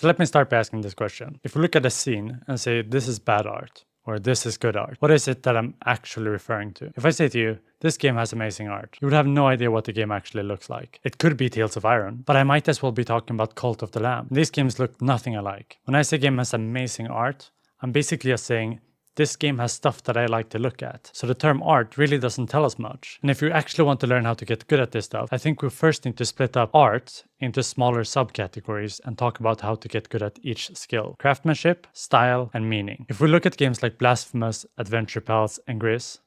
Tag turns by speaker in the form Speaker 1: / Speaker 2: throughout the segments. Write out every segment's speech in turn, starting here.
Speaker 1: So let me start by asking this question. If we look at a scene and say this is bad art, or this is good art, what is it that I'm actually referring to? If I say to you, this game has amazing art, you would have no idea what the game actually looks like. It could be Tales of Iron, but I might as well be talking about Cult of the Lamb. These games look nothing alike. When I say game has amazing art, I'm basically just saying this game has stuff that I like to look at. So the term art really doesn't tell us much. And if you actually want to learn how to get good at this stuff, I think we first need to split up art into smaller subcategories and talk about how to get good at each skill. Craftsmanship, style, and meaning. If we look at games like Blasphemous, Adventure Pals, and Gris,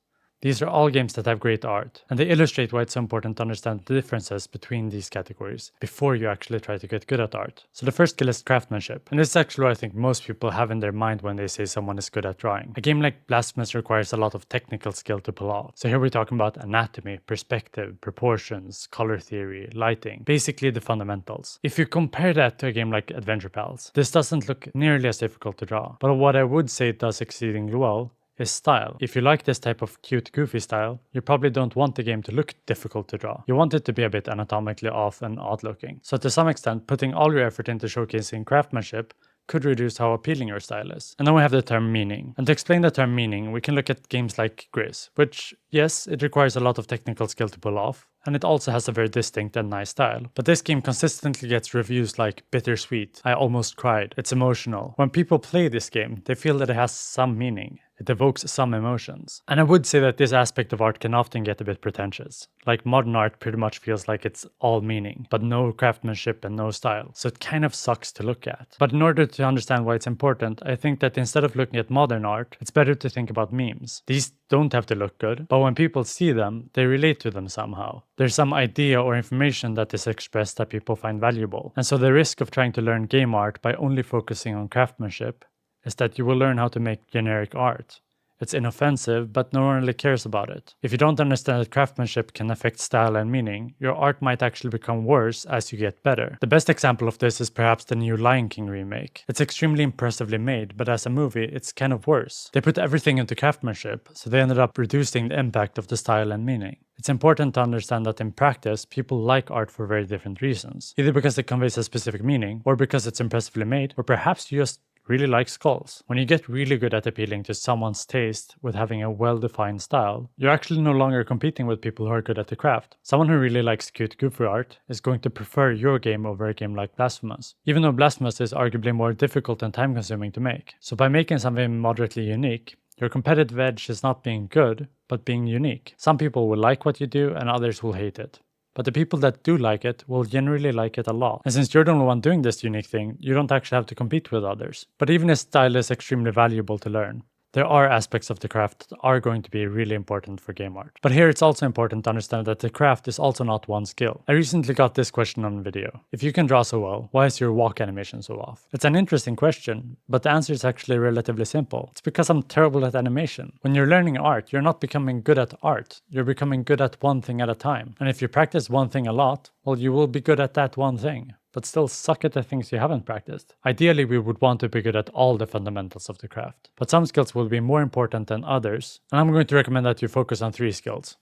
Speaker 1: these are all games that have great art, and they illustrate why it's so important to understand the differences between these categories before you actually try to get good at art. So the first skill is craftsmanship, and this is actually what I think most people have in their mind when they say someone is good at drawing. A game like Blasphemous requires a lot of technical skill to pull off. So here we're talking about anatomy, perspective, proportions, color theory, lighting, basically the fundamentals. If you compare that to a game like Adventure Pals, this doesn't look nearly as difficult to draw, but what I would say it does exceedingly well is style. If you like this type of cute, goofy style, you probably don't want the game to look difficult to draw. You want it to be a bit anatomically off and odd looking. So to some extent, putting all your effort into showcasing craftsmanship could reduce how appealing your style is. And then we have the term meaning. And to explain the term meaning, we can look at games like Gris, which, yes, it requires a lot of technical skill to pull off, and it also has a very distinct and nice style. But this game consistently gets reviews like bittersweet, I almost cried, it's emotional. When people play this game, they feel that it has some meaning. It evokes some emotions. And I would say that this aspect of art can often get a bit pretentious. Like modern art pretty much feels like it's all meaning, but no craftsmanship and no style. So it kind of sucks to look at. But in order to understand why it's important, I think that instead of looking at modern art, it's better to think about memes. These don't have to look good, but when people see them, they relate to them somehow. There's some idea or information that is expressed that people find valuable. And so the risk of trying to learn game art by only focusing on craftsmanship is that you will learn how to make generic art. It's inoffensive, but no one really cares about it. If you don't understand that craftsmanship can affect style and meaning, your art might actually become worse as you get better. The best example of this is perhaps the new Lion King remake. It's extremely impressively made, but as a movie, it's kind of worse. They put everything into craftsmanship, so they ended up reducing the impact of the style and meaning. It's important to understand that in practice, people like art for very different reasons. Either because it conveys a specific meaning, or because it's impressively made, or perhaps you just really like skulls. When you get really good at appealing to someone's taste with having a well-defined style, you're actually no longer competing with people who are good at the craft. Someone who really likes cute, goofy art is going to prefer your game over a game like Blasphemous, even though Blasphemous is arguably more difficult and time-consuming to make. So by making something moderately unique, your competitive edge is not being good, but being unique. Some people will like what you do and others will hate it. But the people that do like it will generally like it a lot. And since you're the only one doing this unique thing, you don't actually have to compete with others. But even if style is extremely valuable to learn, there are aspects of the craft that are going to be really important for game art. But here it's also important to understand that the craft is also not one skill. I recently got this question on video. If you can draw so well, why is your walk animation so off? It's an interesting question, but the answer is actually relatively simple. It's because I'm terrible at animation. When you're learning art, you're not becoming good at art. You're becoming good at one thing at a time. And if you practice one thing a lot, well, you will be good at that one thing, but still suck at the things you haven't practiced. Ideally, we would want to be good at all the fundamentals of the craft, but some skills will be more important than others, and I'm going to recommend that you focus on 3 skills: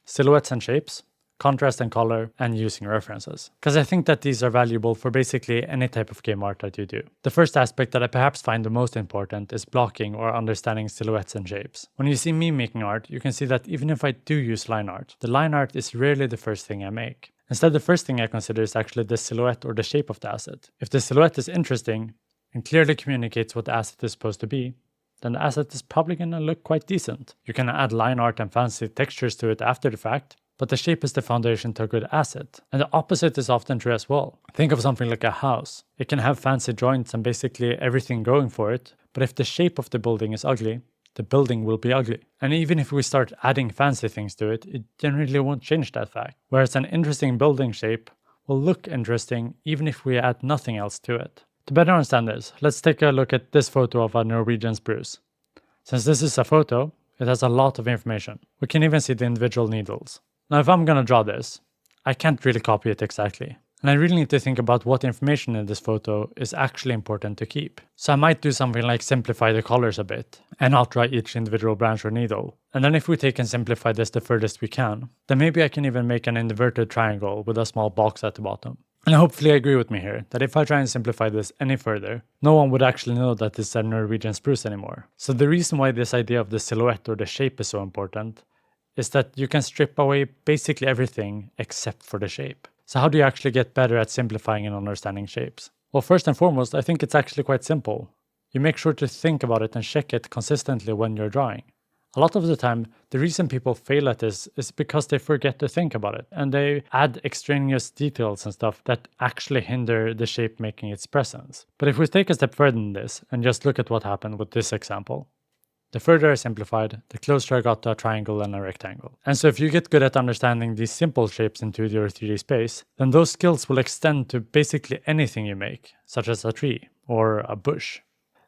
Speaker 1: silhouettes and shapes, contrast and color, and using references. Because I think that these are valuable for basically any type of game art that you do. The first aspect that I perhaps find the most important is blocking or understanding silhouettes and shapes. When you see me making art, you can see that even if I do use line art, the line art is rarely the first thing I make. Instead, the first thing I consider is actually the silhouette or the shape of the asset. If the silhouette is interesting and clearly communicates what the asset is supposed to be, then the asset is probably going to look quite decent. You can add line art and fancy textures to it after the fact, but the shape is the foundation to a good asset. And the opposite is often true as well. Think of something like a house. It can have fancy joints and basically everything going for it, but if the shape of the building is ugly, the building will be ugly. And even if we start adding fancy things to it, it generally won't change that fact. Whereas an interesting building shape will look interesting even if we add nothing else to it. To better understand this, let's take a look at this photo of a Norwegian spruce. Since this is a photo, it has a lot of information. We can even see the individual needles. Now if I'm gonna draw this, I can't really copy it exactly. And I really need to think about what information in this photo is actually important to keep. So I might do something like simplify the colors a bit and not draw each individual branch or needle. And then if we take and simplify this the furthest we can, then maybe I can even make an inverted triangle with a small box at the bottom. And hopefully you agree with me here, that if I try and simplify this any further, no one would actually know that this is a Norwegian spruce anymore. So the reason why this idea of the silhouette or the shape is so important is that you can strip away basically everything except for the shape. So how do you actually get better at simplifying and understanding shapes? Well, first and foremost, I think it's actually quite simple. You make sure to think about it and check it consistently when you're drawing. A lot of the time, the reason people fail at this is because they forget to think about it, and they add extraneous details and stuff that actually hinder the shape making its presence. But if we take a step further than this and just look at what happened with this example, the further I simplified, the closer I got to a triangle and a rectangle. And so if you get good at understanding these simple shapes in 2D or 3D space, then those skills will extend to basically anything you make, such as a tree or a bush.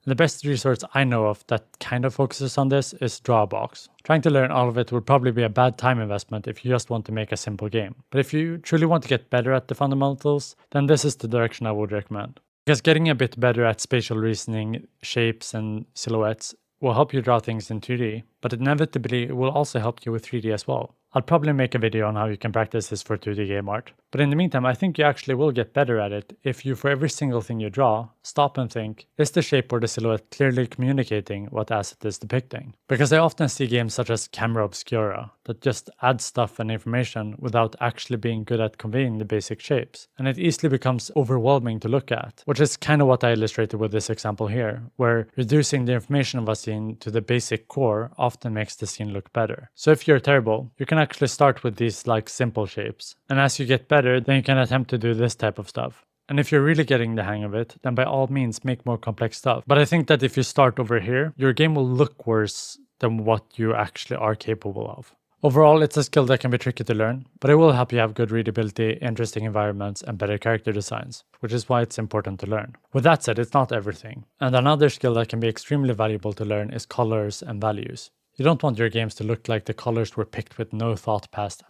Speaker 1: The best resource I know of that kind of focuses on this is Drawbox. Trying to learn all of it would probably be a bad time investment if you just want to make a simple game. But if you truly want to get better at the fundamentals, then this is the direction I would recommend. Because getting a bit better at spatial reasoning, shapes and silhouettes will help you draw things in 2D, but inevitably it will also help you with 3D as well. I'll probably make a video on how you can practice this for 2D game art, but in the meantime I think you actually will get better at it if you, for every single thing you draw, stop and think, is the shape or the silhouette clearly communicating what asset is depicting? Because I often see games such as Camera Obscura that just add stuff and information without actually being good at conveying the basic shapes, and it easily becomes overwhelming to look at, which is kind of what I illustrated with this example here, where reducing the information of a scene to the basic core often makes the scene look better. So if you're terrible, you can actually start with these like simple shapes, and as you get better, then you can attempt to do this type of stuff. And if you're really getting the hang of it, then by all means make more complex stuff. But I think that if you start over here, your game will look worse than what you actually are capable of. Overall, it's a skill that can be tricky to learn, but it will help you have good readability, interesting environments, and better character designs, which is why it's important to learn. With that said, it's not everything. And another skill that can be extremely valuable to learn is colors and values. You don't want your games to look like the colors were picked with no thought past,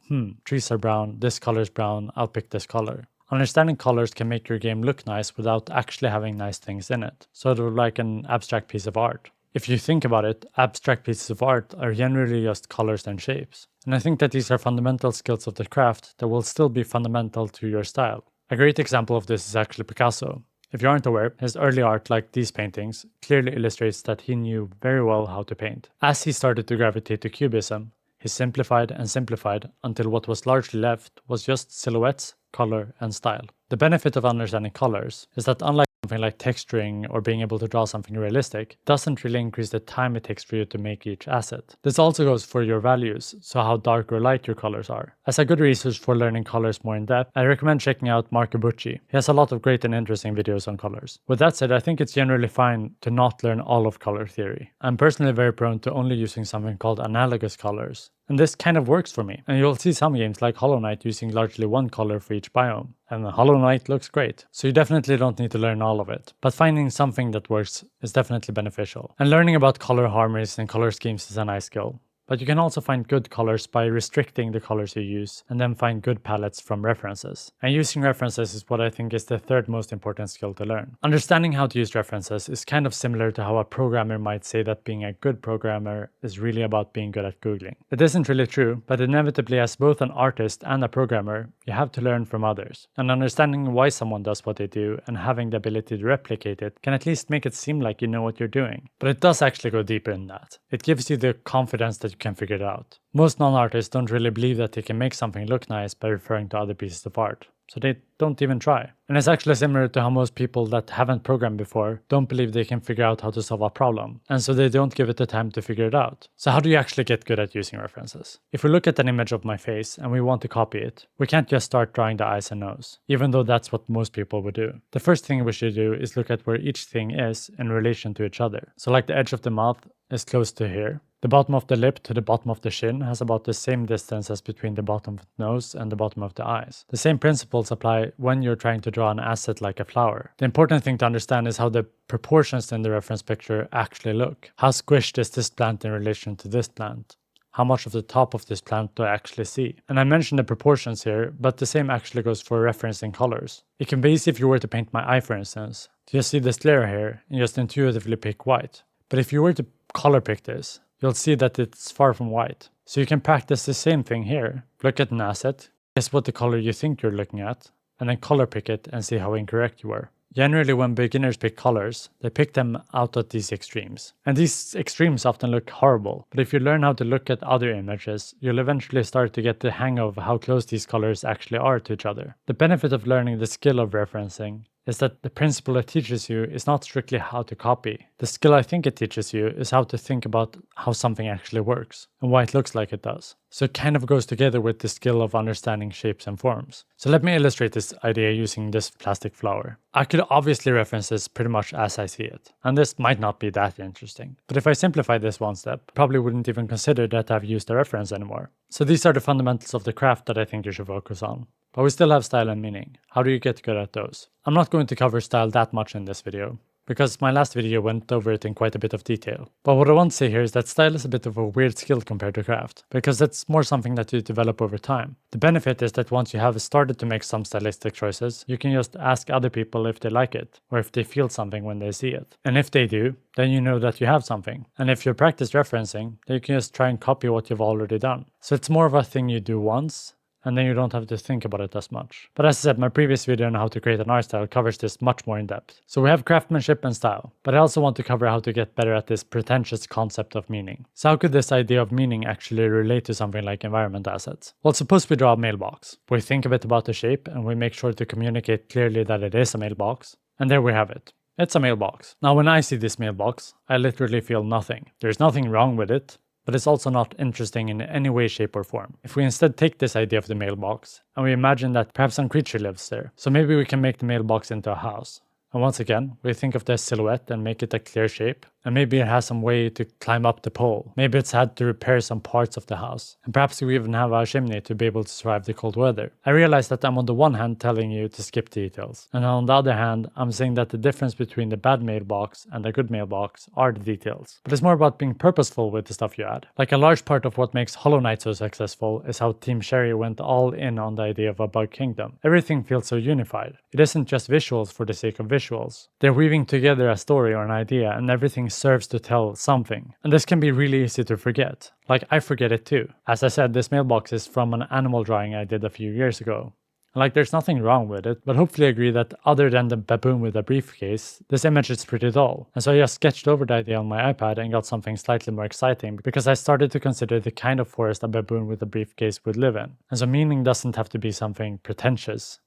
Speaker 1: trees are brown, this color is brown, I'll pick this color. Understanding colors can make your game look nice without actually having nice things in it, sort of like an abstract piece of art. If you think about it, abstract pieces of art are generally just colors and shapes. And I think that these are fundamental skills of the craft that will still be fundamental to your style. A great example of this is actually Picasso. If you aren't aware, his early art, like these paintings, clearly illustrates that he knew very well how to paint. As he started to gravitate to Cubism, he simplified and simplified until what was largely left was just silhouettes, color, and style. The benefit of understanding colors is that unlike something like texturing or being able to draw something realistic, it doesn't really increase the time it takes for you to make each asset. This also goes for your values, so how dark or light your colors are. As a good resource for learning colors more in depth, I recommend checking out Marco Bucci. He has a lot of great and interesting videos on colors. With that said, I think it's generally fine to not learn all of color theory. I'm personally very prone to only using something called analogous colors. And this kind of works for me. And you'll see some games like Hollow Knight using largely one color for each biome. And Hollow Knight looks great. So you definitely don't need to learn all of it. But finding something that works is definitely beneficial. And learning about color harmonies and color schemes is a nice skill. But you can also find good colors by restricting the colors you use, and then find good palettes from references. And using references is what I think is the third most important skill to learn. Understanding how to use references is kind of similar to how a programmer might say that being a good programmer is really about being good at Googling. It isn't really true, but inevitably as both an artist and a programmer, you have to learn from others. And understanding why someone does what they do and having the ability to replicate it can at least make it seem like you know what you're doing. But it does actually go deeper than that. It gives you the confidence that you can figure it out. Most non-artists don't really believe that they can make something look nice by referring to other pieces of art, so they don't even try. And it's actually similar to how most people that haven't programmed before don't believe they can figure out how to solve a problem, and so they don't give it the time to figure it out. So how do you actually get good at using references? If we look at an image of my face and we want to copy it, we can't just start drawing the eyes and nose, even though that's what most people would do. The first thing we should do is look at where each thing is in relation to each other. So like the edge of the mouth is close to here. The bottom of the lip to the bottom of the chin has about the same distance as between the bottom of the nose and the bottom of the eyes. The same principles apply when you're trying to draw an asset like a flower. The important thing to understand is how the proportions in the reference picture actually look. How squished is this plant in relation to this plant? How much of the top of this plant do I actually see? And I mentioned the proportions here, but the same actually goes for referencing colors. It can be easy if you were to paint my eye, for instance, to just see this layer here and just intuitively pick white. But if you were to color pick this, you'll see that it's far from white. So you can practice the same thing here. Look at an asset, guess what the color you think you're looking at, and then color pick it and see how incorrect you were. Generally, when beginners pick colors, they pick them out at these extremes. And these extremes often look horrible, but if you learn how to look at other images, you'll eventually start to get the hang of how close these colors actually are to each other. The benefit of learning the skill of referencing is that the principle it teaches you is not strictly how to copy. The skill I think it teaches you is how to think about how something actually works and why it looks like it does. So it kind of goes together with the skill of understanding shapes and forms. So let me illustrate this idea using this plastic flower. I could obviously reference this pretty much as I see it, and this might not be that interesting. But if I simplify this one step, probably wouldn't even consider that I've used a reference anymore. So these are the fundamentals of the craft that I think you should focus on. But we still have style and meaning. How do you get good at those? I'm not going to cover style that much in this video, because my last video went over it in quite a bit of detail. But what I want to say here is that style is a bit of a weird skill compared to craft, because it's more something that you develop over time. The benefit is that once you have started to make some stylistic choices, you can just ask other people if they like it, or if they feel something when they see it. And if they do, then you know that you have something. And if you practice referencing, then you can just try and copy what you've already done. So it's more of a thing you do once, and then you don't have to think about it as much. But as I said, my previous video on how to create an art style covers this much more in depth. So we have craftsmanship and style, but I also want to cover how to get better at this pretentious concept of meaning. So how could this idea of meaning actually relate to something like environment assets? Well, suppose we draw a mailbox. We think a bit about the shape and we make sure to communicate clearly that it is a mailbox. And there we have it. It's a mailbox. Now when I see this mailbox, I literally feel nothing. There's nothing wrong with it, but it's also not interesting in any way, shape, or form. If we instead take this idea of the mailbox, and we imagine that perhaps some creature lives there, so maybe we can make the mailbox into a house. And once again, we think of the silhouette and make it a clear shape, and maybe it has some way to climb up the pole. Maybe it's had to repair some parts of the house, and perhaps we even have a chimney to be able to survive the cold weather. I realize that I'm on the one hand telling you to skip details, and on the other hand, I'm saying that the difference between the bad mailbox and the good mailbox are the details. But it's more about being purposeful with the stuff you add. Like a large part of what makes Hollow Knight so successful is how Team Sherry went all in on the idea of a bug kingdom. Everything feels so unified. It isn't just visuals for the sake of visuals. They're weaving together a story or an idea, and everything serves to tell something. And this can be really easy to forget. Like, I forget it too. As I said, this mailbox is from an animal drawing I did a few years ago. Like, there's nothing wrong with it, but hopefully agree that other than the baboon with a briefcase, this image is pretty dull. And so I just sketched over the idea on my iPad and got something slightly more exciting, because I started to consider the kind of forest a baboon with a briefcase would live in. And so meaning doesn't have to be something pretentious.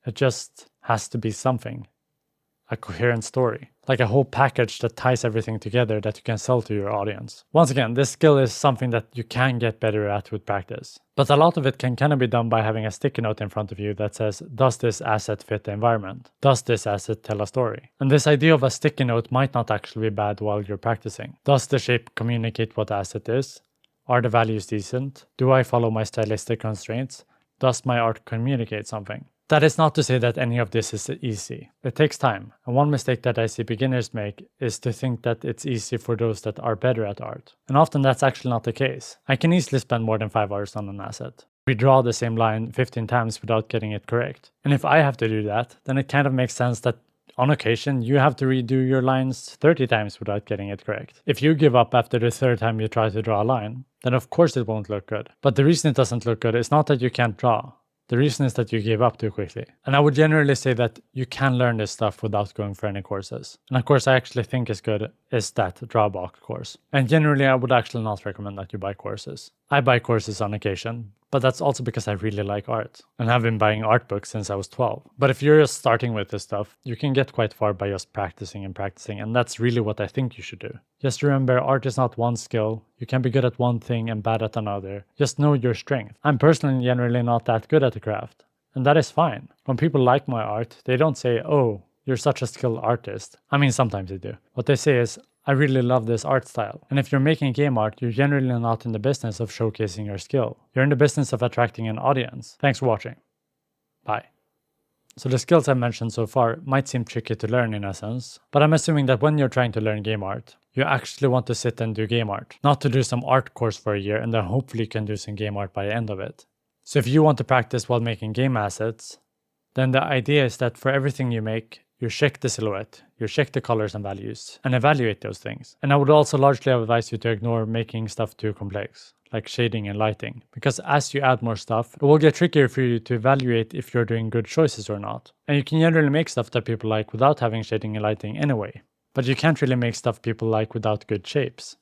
Speaker 1: It just has to be something. A coherent story. Like a whole package that ties everything together that you can sell to your audience. Once again, this skill is something that you can get better at with practice. But a lot of it can kind of be done by having a sticky note in front of you that says, does this asset fit the environment? Does this asset tell a story? And this idea of a sticky note might not actually be bad while you're practicing. Does the shape communicate what the asset is? Are the values decent? Do I follow my stylistic constraints? Does my art communicate something? That is not to say that any of this is easy. It takes time, and one mistake that I see beginners make is to think that it's easy for those that are better at art. And often that's actually not the case. I can easily spend more than 5 hours on an asset. We draw the same line 15 times without getting it correct. And if I have to do that, then it kind of makes sense that on occasion you have to redo your lines 30 times without getting it correct. If you give up after the third time you try to draw a line, then of course it won't look good. But the reason it doesn't look good is not that you can't draw. The reason is that you gave up too quickly. And I would generally say that you can learn this stuff without going for any courses. And a course I actually think is good is that Drawbox course. And generally I would actually not recommend that you buy courses. I buy courses on occasion, but that's also because I really like art and have been buying art books since I was 12. But if you're just starting with this stuff, you can get quite far by just practicing, and that's really what I think you should do. Just remember, art is not one skill. You can be good at one thing and bad at another. Just know your strength. I'm personally generally not that good at the craft, and that is fine. When people like my art, they don't say, "Oh, you're such a skilled artist." I mean, sometimes they do. What they say is, "I really love this art style." And if you're making game art, you're generally not in the business of showcasing your skill. You're in the business of attracting an audience. Thanks for watching. Bye. So the skills I've mentioned so far might seem tricky to learn in a sense, but I'm assuming that when you're trying to learn game art, you actually want to sit and do game art, not to do some art course for a year and then hopefully you can do some game art by the end of it. So if you want to practice while making game assets, then the idea is that for everything you make, You check the silhouette, you check the colors and values, and evaluate those things. And I would also largely advise you to ignore making stuff too complex, like shading and lighting, because as you add more stuff, it will get trickier for you to evaluate if you're doing good choices or not. And you can generally make stuff that people like without having shading and lighting anyway. But you can't really make stuff people like without good shapes.